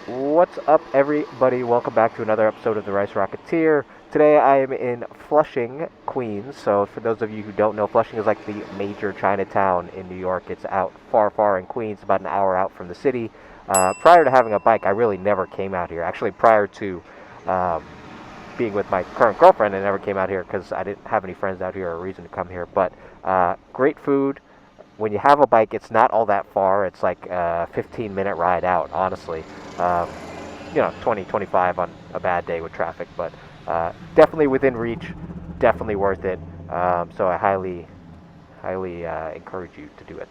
What's up, everybody? Welcome back to another episode of the Rice Rocketeer. Today I am in Flushing, Queens. So, for those of you who don't know, Flushing is like the major Chinatown in New York. It's out far, far in Queens, about an hour out from the city. Prior to having a bike, I really never came out here. Actually, prior to um, being with my current girlfriend, I never came out here because I didn't have any friends out here or a reason to come here. But great food. When you have a bike, it's not all that far. It's like a 15-minute ride out, honestly. Um, 20, 25 on a bad day with traffic, but definitely within reach, definitely worth it. So I highly encourage you to do it,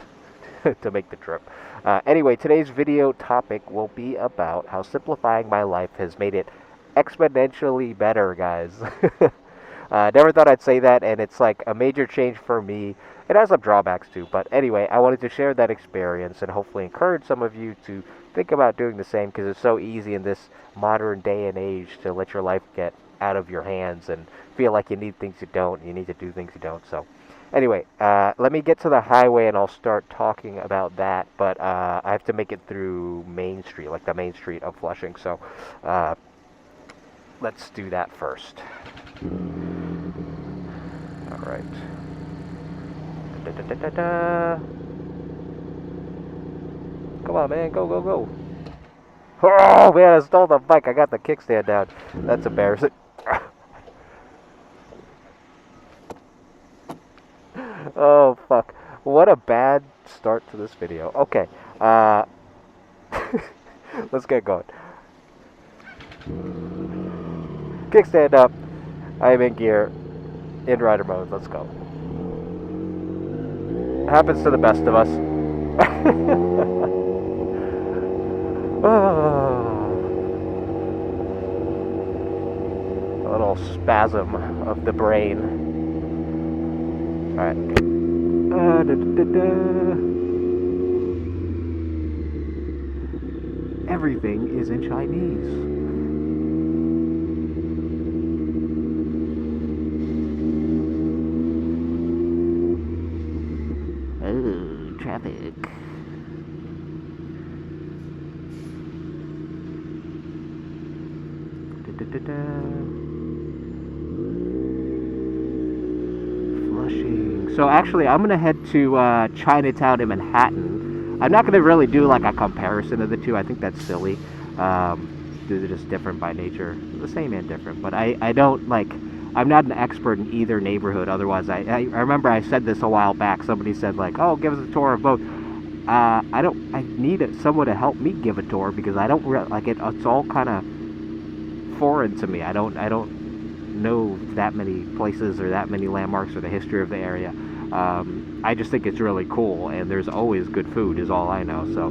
to make the trip. Anyway, today's video topic will be about how simplifying my life has made it exponentially better, guys. Never thought I'd say that, and it's like a major change for me. It has some drawbacks too, but anyway, I wanted to share that experience and hopefully encourage some of you to think about doing the same because it's so easy in this modern day and age to let your life get out of your hands and feel like you need things you don't, you need to do things you don't. So, anyway, let me get to the highway and I'll start talking about that. But I have to make it through Main Street, like the main street of Flushing. So, uh, let's do that first. All right. Da, da, da, da, da. Come on, man. Go, go, go. Oh, man, I stole the bike. I got the kickstand down. That's embarrassing. Oh, fuck. What a bad start to this video. Okay. Uh, let's get going. Kickstand up. I am in gear. In rider mode. Let's go. Happens to the best of us. A little spasm of the brain. Alright. Da, da, da, da. Everything is in Chinese. Oh, traffic. Da, da, da. Flushing. So actually, I'm gonna head to Chinatown in Manhattan. I'm not gonna really do like a comparison of the two. I think that's silly. They're just different by nature. The same and different. But I don't like. I'm not an expert in either neighborhood. Otherwise, I remember I said this a while back. Somebody said like, "Oh, give us a tour of both." I don't. I need someone to help me give a tour because I don't like it. It's all kind of foreign to me. I don't know that many places or that many landmarks or the history of the area. I just think it's really cool, and there's always good food, is all I know. So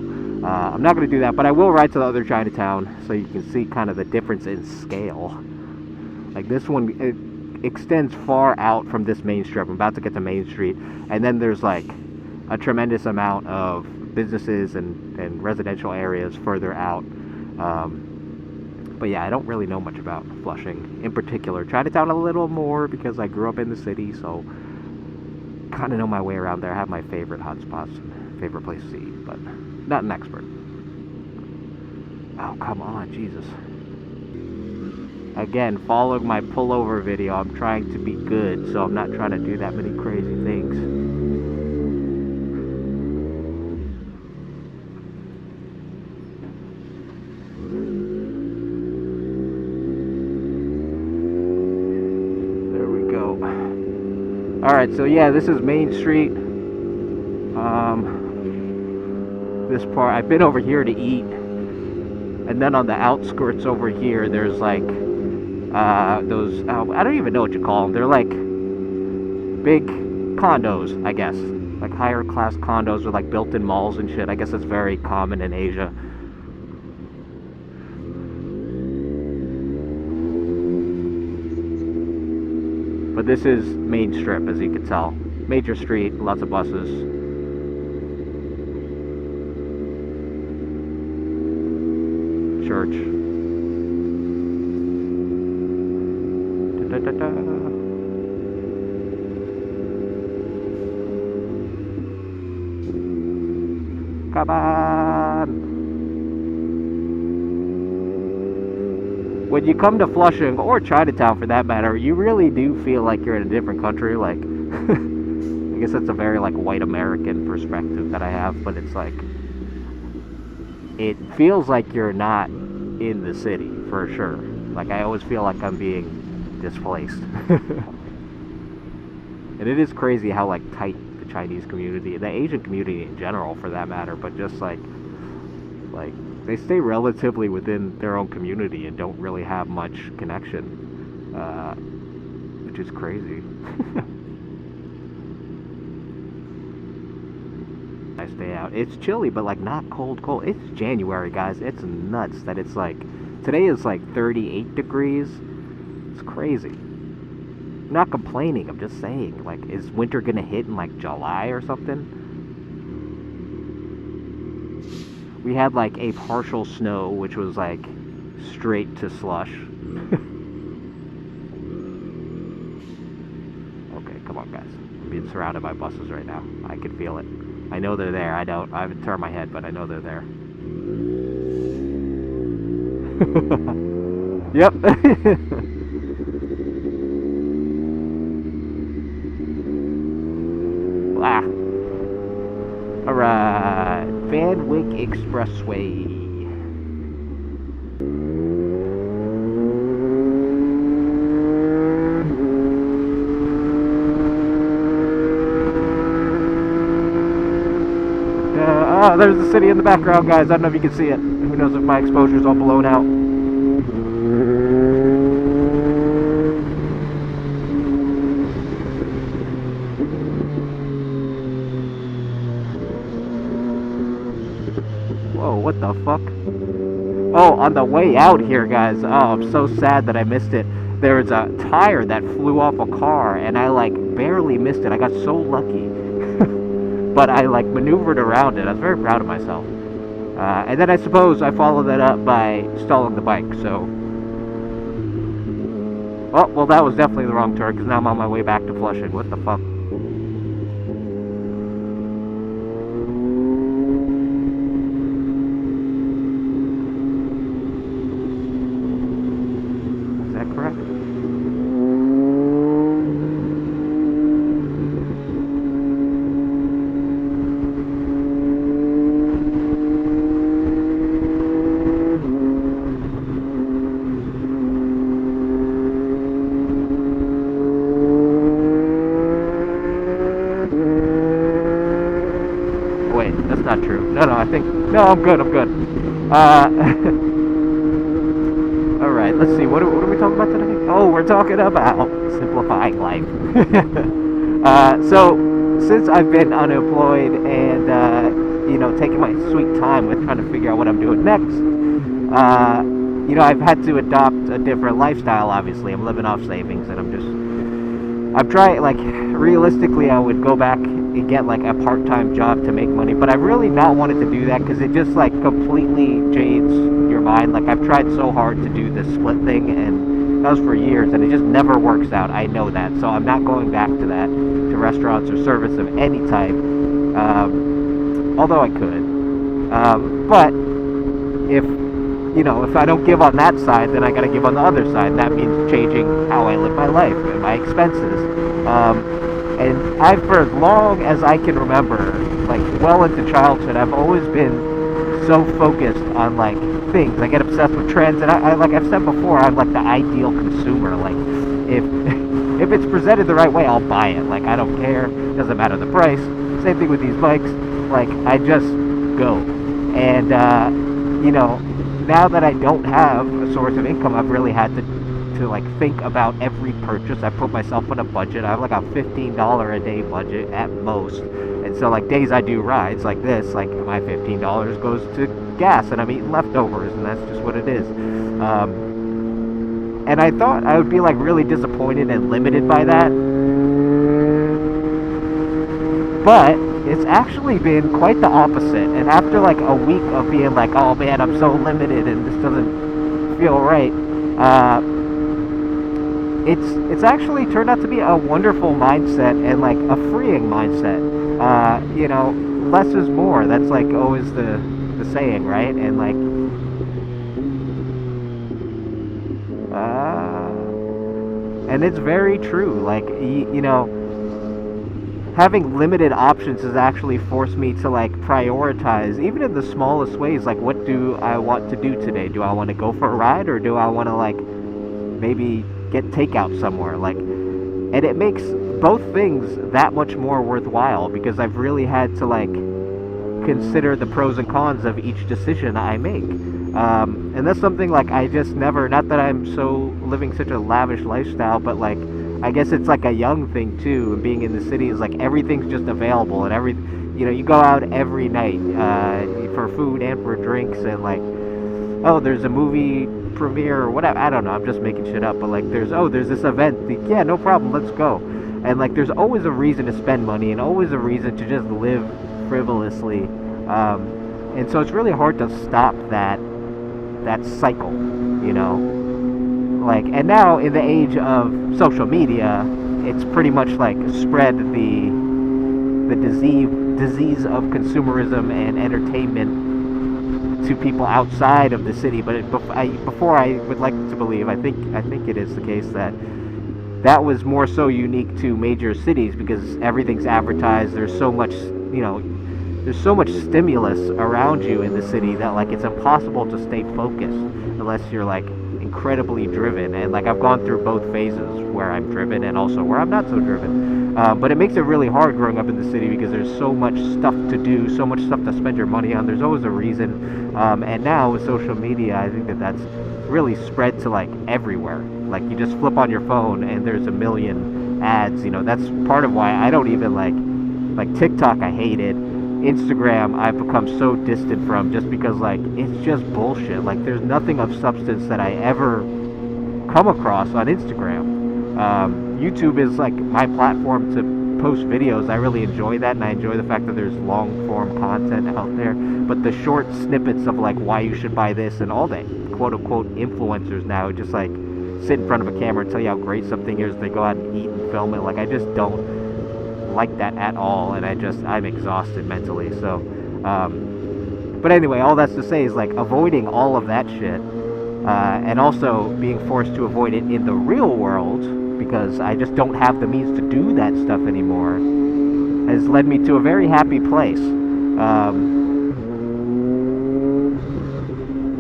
I'm not going to do that, but I will ride to the other Chinatown so you can see kind of the difference in scale. Like this one, it extends far out from this main strip. I'm about to get to Main Street, and then there's like a tremendous amount of businesses and residential areas further out. But yeah, I don't really know much about Flushing in particular. Chinatown a little more because I grew up in the city, so kind of know my way around there. I have my favorite hotspots, favorite places to eat, but not an expert. Oh, come on, Jesus. Again, following my pullover video, I'm trying to be good, so I'm not trying to do that many crazy things. Alright, so yeah, this is Main Street. This part, I've been over here to eat. And then on the outskirts over here, there's like, those, I don't even know what you call them. They're like big condos, I guess. Like higher class condos with like built-in malls and shit. I guess it's very common in Asia. But this is Main Strip, as you can tell. Major street, lots of buses. Church. Da, da, da, da. Come on! when you come to Flushing, or Chinatown for that matter, you really do feel like you're in a different country. Like, I guess that's a very, like, white American perspective that I have, but it's like, it feels like you're not in the city, for sure. Like, I always feel like I'm being displaced. And it is crazy how, like, tight the Chinese community, the Asian community in general, for that matter, but just, like, they stay relatively within their own community and don't really have much connection, which is crazy. Nice day out. It's chilly, but, like, not cold. It's January, guys. It's nuts that it's, like, today is, like, 38 degrees. It's crazy. I'm not complaining. I'm just saying, like, is winter gonna hit in, like, July or something? We had, like, a partial snow, which was, like, straight to slush. Okay, come on, guys. I'm being surrounded by buses right now. I can feel it. I know they're there. I haven't turned my head, but I know they're there. Yep. Ah. Alright. Van Wyck Expressway. Oh, there's the city in the background, guys. I don't know if you can see it. Who knows if my exposure's all blown out. Whoa, what the fuck? Oh, on the way out here, guys. Oh, I'm so sad that I missed it. There was a tire that flew off a car, and I, like, barely missed it. I got so lucky. But I, like, maneuvered around it. I was very proud of myself. And then I suppose I followed that up by stalling the bike, so... Oh, well, that was definitely the wrong turn, because now I'm on my way back to Flushing. What the fuck? Is that correct? Wait, that's not true. No, I think... No, I'm good. Alright, let's see. What are we talking about today? Oh, we're talking about simplifying life. So, since I've been unemployed and, you know, taking my sweet time with trying to figure out what I'm doing next, you know, I've had to adopt a different lifestyle, obviously. I'm living off savings, and I'm trying, like, realistically, I would go back and get, like, a part-time job to make money, but I've really not wanted to do that, because it just, like, completely jades your mind. Like, I've tried so hard to do this split thing, and that was for years, and it just never works out. I know that, so I'm not going back to that, to restaurants or service of any type, although I could, but if, you know, if I don't give on that side, then I gotta give on the other side. That means changing how I live my life and my expenses. And for as long as I can remember, like, well into childhood, I've always been so focused on, like, things. I get obsessed with trends, and I like I've said before, I'm like the ideal consumer. Like, if it's presented the right way, I'll buy it. Like, I don't care. Doesn't matter the price. Same thing with these bikes. Like, I just go. And, you know, now that I don't have a source of income, I've really had to like think about every purchase. I put myself on a budget. I have like a $15 a day budget at most, and so like days I do rides like this, like my $15 goes to gas, and I'm eating leftovers, and that's just what it is. And I thought I would be like really disappointed and limited by that, but it's actually been quite the opposite. And after like a week of being like, oh man, I'm so limited and this doesn't feel right, it's actually turned out to be a wonderful mindset and like a freeing mindset. You know, less is more. That's like always the saying, right? And like, And it's very true. Like, you know, having limited options has actually forced me to like prioritize, even in the smallest ways. Like, what do I want to do today? Do I want to go for a ride, or do I want to like maybe get takeout somewhere? Like, and it makes both things that much more worthwhile because I've really had to like consider the pros and cons of each decision I make. And that's something like I just never, not that I'm so living such a lavish lifestyle, but like I guess it's like a young thing too. And being in the city is like everything's just available, and you know, you go out every night for food and for drinks, and like, oh, there's a movie premiere or whatever. I don't know. I'm just making shit up, but like, there's this event. Like, yeah, no problem. Let's go. And like, there's always a reason to spend money, and always a reason to just live frivolously. And so it's really hard to stop that cycle, you know. Like, and now in the age of social media, it's pretty much like spread the disease of consumerism and entertainment to people outside of the city. But before I would like to believe, I think it is the case that was more so unique to major cities because everything's advertised. There's so much, you know, there's so much stimulus around you in the city that like it's impossible to stay focused unless you're like incredibly driven. And like I've gone through both phases where I'm driven and also where I'm not so driven. But it makes it really hard growing up in the city because there's so much stuff to do, so much stuff to spend your money on. There's always a reason. And now with social media, I think that's really spread to like everywhere. Like you just flip on your phone and there's a million ads. You know, that's part of why I don't even like TikTok. I hate it. Instagram I've become so distant from just because like it's just bullshit. Like there's nothing of substance that I ever come across on Instagram. YouTube is like my platform to post videos. I really enjoy that, and I enjoy the fact that there's long form content out there. But the short snippets of like why you should buy this and all that quote unquote influencers now just like sit in front of a camera and tell you how great something is. They go out and eat and film it. Like I just don't like that at all, and I'm exhausted mentally. So but anyway, all that's to say is like avoiding all of that shit, and also being forced to avoid it in the real world because I just don't have the means to do that stuff anymore, has led me to a very happy place.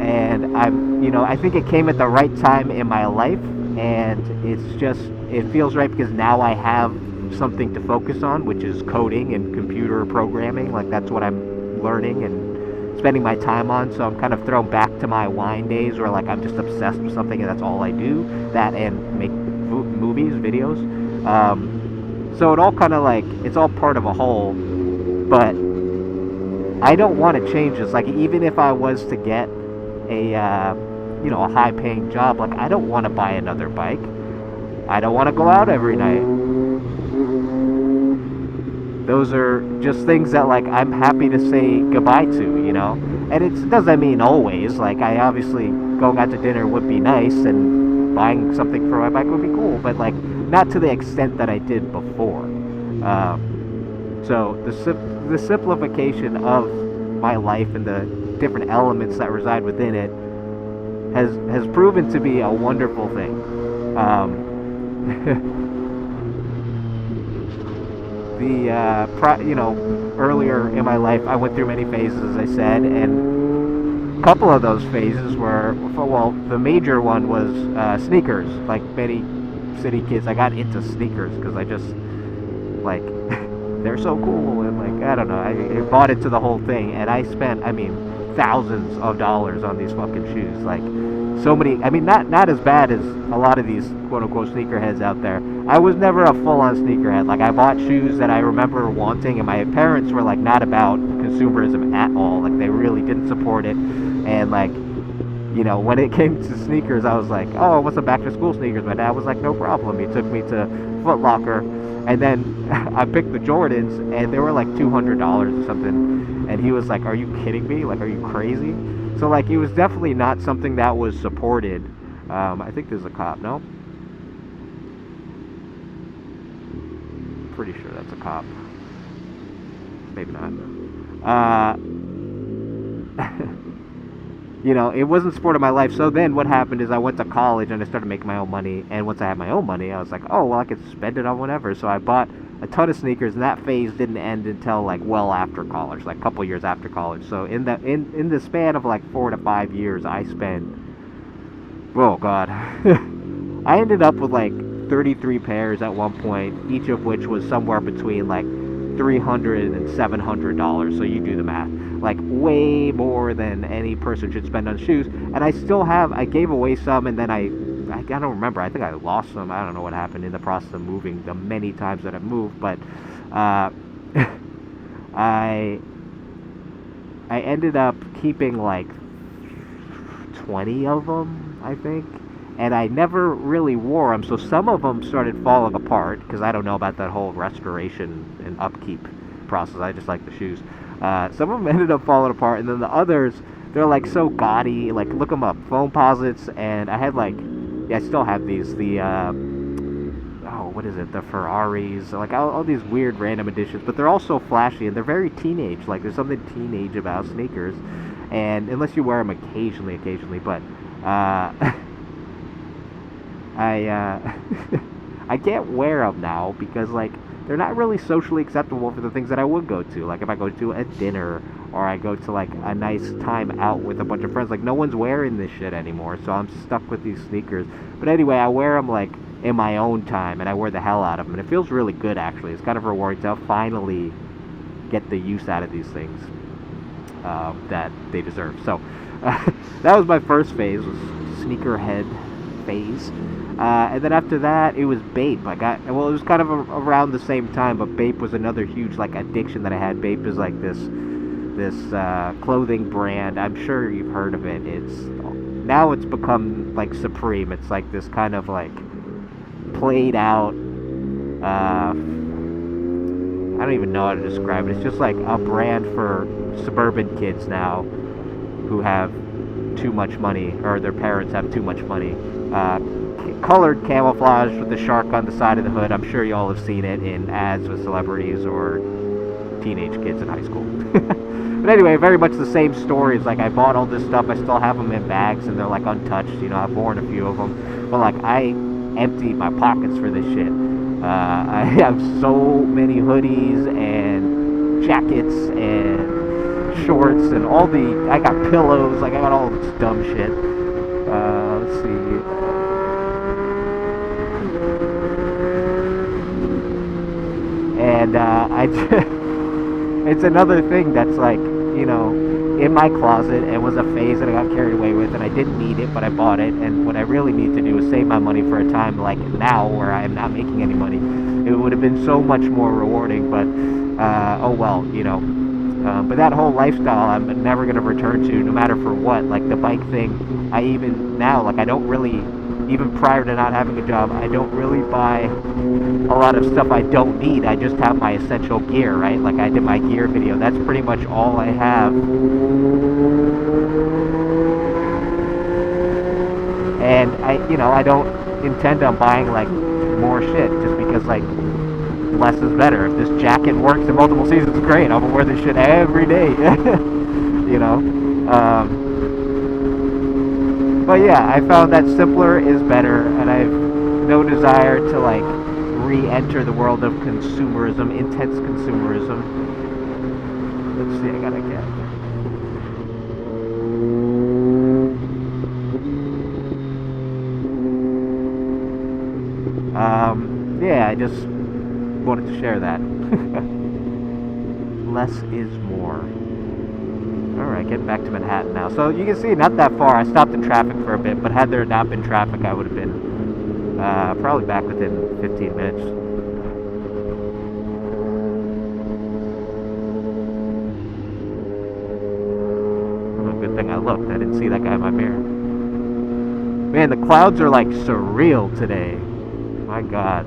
And I'm, you know, I think it came at the right time in my life, and it feels right because now I have something to focus on, which is coding and computer programming. Like that's what I'm learning and spending my time on. So I'm kind of thrown back to my wine days where like I'm just obsessed with something and that's all I do, that and make movies, videos. So it all kind of like, it's all part of a whole, but I don't want to change this. Like even if I was to get a you know, a high paying job, like I don't want to buy another bike. I don't want to go out every night. Those are just things that like I'm happy to say goodbye to, you know. And it doesn't mean always. Like I obviously going out to dinner would be nice, and buying something for my bike would be cool, but like not to the extent that I did before. So the simplification of my life and the different elements that reside within it has proven to be a wonderful thing. You know, earlier in my life, I went through many phases, as I said, and a couple of those phases were, well, the major one was sneakers. Like many city kids, I got into sneakers because I just, like, they're so cool, and like, I don't know, I bought into the whole thing, and I spent, I mean, thousands of dollars on these fucking shoes. Like, so many, I mean, not as bad as a lot of these quote-unquote sneakerheads out there. I was never a full-on sneakerhead. Like, I bought shoes that I remember wanting, and my parents were, like, not about consumerism at all. Like, they really didn't support it, and, like, you know, when it came to sneakers, I was like, oh, what's the back-to-school sneakers? My dad was like, no problem. He took me to Foot Locker, and then I picked the Jordans, and they were, like, $200 or something, and he was like, are you kidding me? Like, are you crazy? So, like, it was definitely not something that was supported. I think there's a cop, no? Pretty sure that's a cop. Maybe not. you know, it wasn't sport of my life. So then what happened is I went to college and I started making my own money. And once I had my own money, I was like, oh, well, I could spend it on whatever. So I bought a ton of sneakers, and that phase didn't end until like well after college, like a couple years after college. So in the span of like 4 to 5 years, I spent, oh god, I ended up with like 33 pairs at one point, each of which was somewhere between like $300 and $700. So you do the math, like way more than any person should spend on shoes. And I gave away some, and then I don't remember. I think I lost some. I don't know what happened in the process of moving the many times that I've moved, but I ended up keeping like 20 of them, I think, and I never really wore them. So some of them started falling apart because I don't know about that whole restoration and upkeep process. I just like the shoes. Some of them ended up falling apart, and then the others, they're like so gaudy. Like, look them up, Foamposites, and I had like, yeah, I still have these. What is it? The Ferraris, like all these weird random editions, but they're all so flashy and they're very teenage. Like, there's something teenage about sneakers, and unless you wear them occasionally, but I can't wear them now because like they're not really socially acceptable for the things that I would go to. Like if I go to a dinner or I go to like a nice time out with a bunch of friends, like no one's wearing this shit anymore. So I'm stuck with these sneakers. But anyway, I wear them like in my own time, and I wear the hell out of them, and it feels really good actually. It's kind of rewarding to finally get the use out of these things that they deserve. So that was my first phase, was sneakerhead phase. And then after that, it was Bape. It was kind of around the same time, but Bape was another huge like addiction that I had. Bape is like this clothing brand. I'm sure you've heard of it. Now it's become like Supreme. It's like this kind of like played out. I don't even know how to describe it. It's just like a brand for suburban kids now who have too much money, or their parents have too much money. Colored camouflage with the shark on the side of the hood. I'm sure you all have seen it in ads with celebrities or teenage kids in high school. But anyway, very much the same story. It's like I bought all this stuff. I still have them in bags, and they're like untouched. You know, I've worn a few of them, but like I emptied my pockets for this shit. I have so many hoodies and jackets and shorts and I got pillows. Like I got all this dumb shit. Let's see. And it's another thing that's like, you know, in my closet, and was a phase that I got carried away with, and I didn't need it, but I bought it. And what I really need to do is save my money for a time like now where I am not making any money. It would have been so much more rewarding, but oh well, you know. But that whole lifestyle I'm never going to return to, no matter for what. Like the bike thing, I even now, like I don't really, even prior to not having a job, I don't really buy a lot of stuff I don't need. I just have my essential gear, right? Like I did my gear video. That's pretty much all I have. And I don't intend on buying like more shit just because like less is better. If this jacket works in multiple seasons, great. I'm gonna wear this shit every day. You know. But yeah, I found that simpler is better, and I have no desire to like re-enter the world of consumerism, intense consumerism. Let's see, I gotta get. Yeah, I just wanted to share that. Less is more. Alright, getting back to Manhattan now. So you can see, not that far. I stopped in traffic for a bit, but had there not been traffic, I would have been probably back within 15 minutes. Well, good thing I looked. I didn't see that guy in my mirror. Man, the clouds are like surreal today. My God.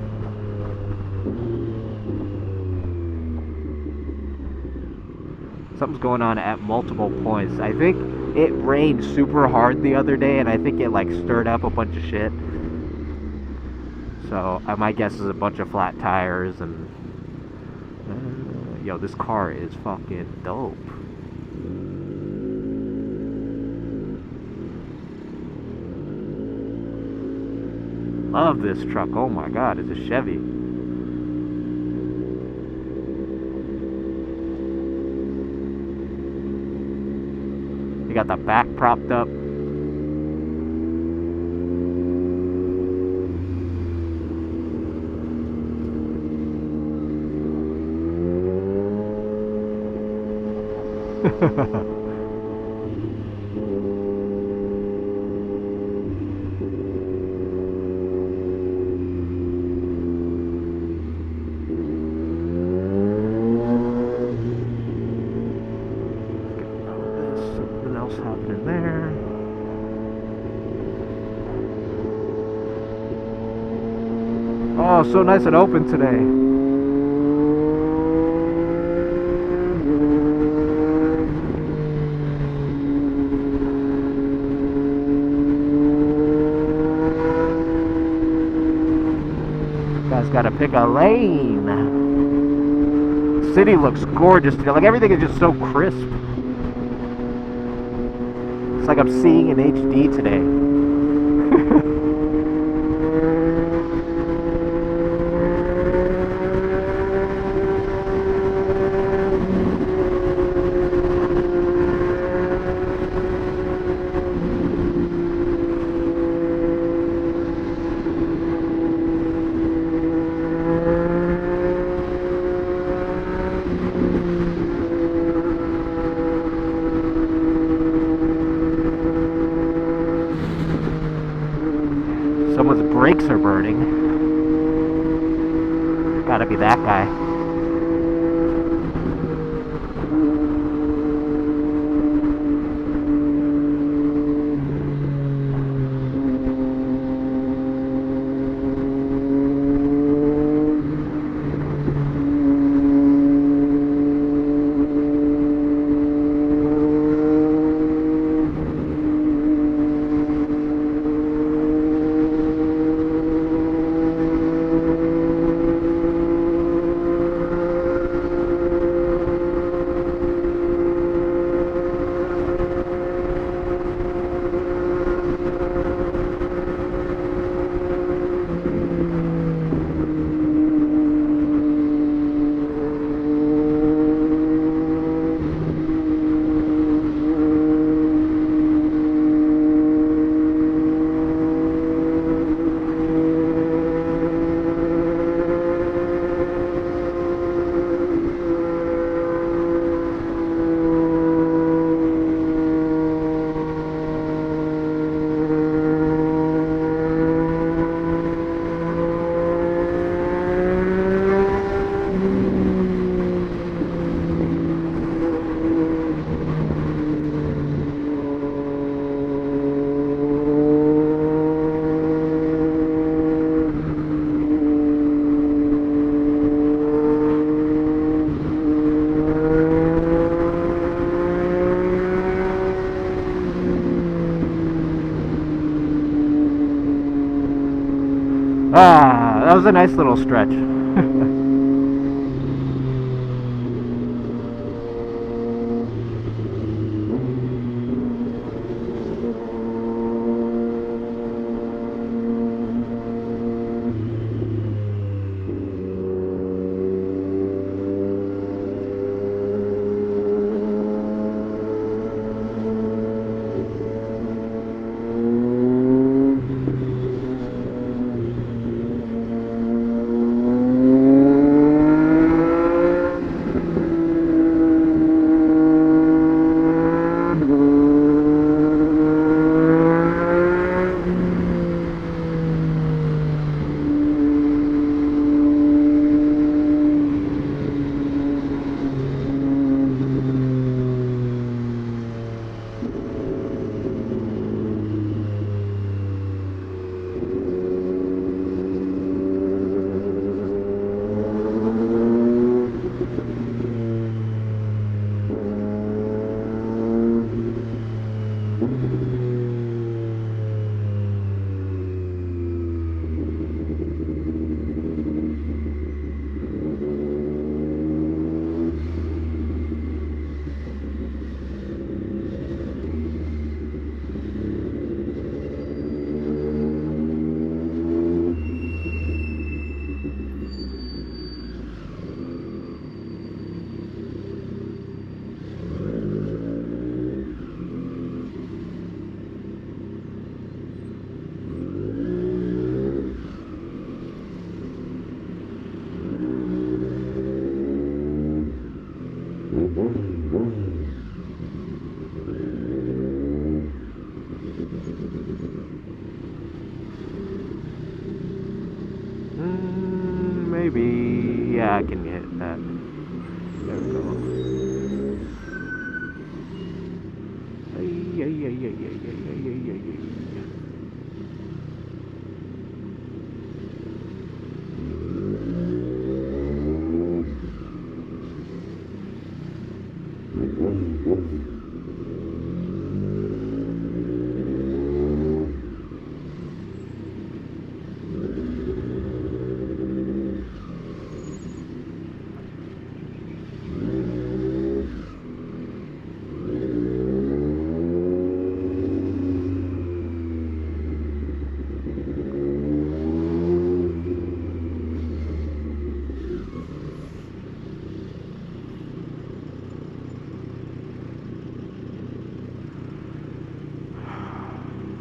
Something's going on at multiple points. I think it rained super hard the other day, and I think it like stirred up a bunch of shit. So my guess is a bunch of flat tires and yo, this car is fucking dope. love this truck. Oh my god, it's a Chevy. You got the back propped up. Something else happening there. Oh, so nice and open today. Guys gotta pick a lane. City looks gorgeous today. Like everything is just so crisp. It's like I'm seeing in HD today. Someone's brakes are burning. Gotta be that guy. Ah, that was a nice little stretch. Yeah, I can hit that. There we go. Ay, ay, ay, ay, ay, ay, ay, ay, ay, ay.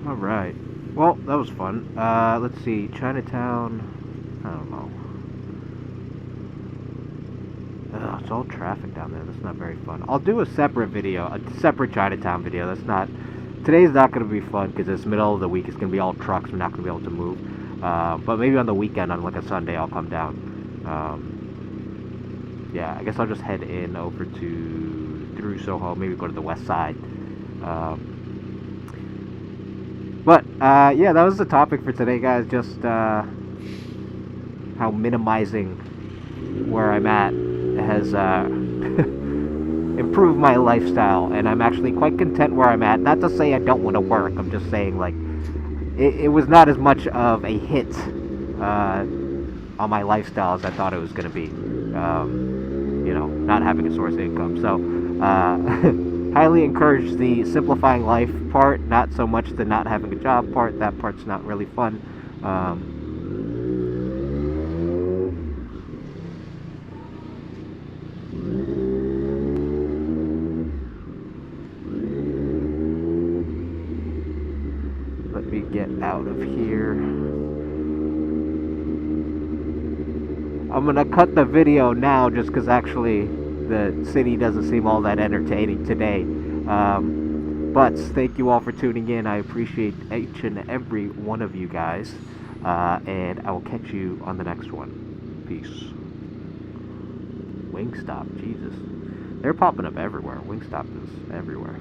Alright. Well, that was fun. Let's see. Chinatown. I don't know. Ugh, it's all traffic down there. That's not very fun. I'll do a separate video. A separate Chinatown video. That's not... Today's not going to be fun because it's middle of the week. It's going to be all trucks. We're not going to be able to move. But maybe on the weekend, on like a Sunday, I'll come down. Yeah, I guess I'll just head in over to... through Soho. Maybe go to the west side. Yeah, that was the topic for today, guys. Just how minimizing where I'm at has improved my lifestyle, and I'm actually quite content where I'm at. Not to say I don't want to work. I'm just saying, like, it was not as much of a hit on my lifestyle as I thought it was going to be. You know, not having a source of income. So, highly encourage the simplifying life part, not so much the not having a job part. That part's not really fun. Let me get out of here. I'm gonna cut the video now just because actually the city doesn't seem all that entertaining today. But thank you all for tuning in. I appreciate each and every one of you guys. And I will catch you on the next one. Peace. Wingstop, Jesus. They're popping up everywhere. Wingstop is everywhere.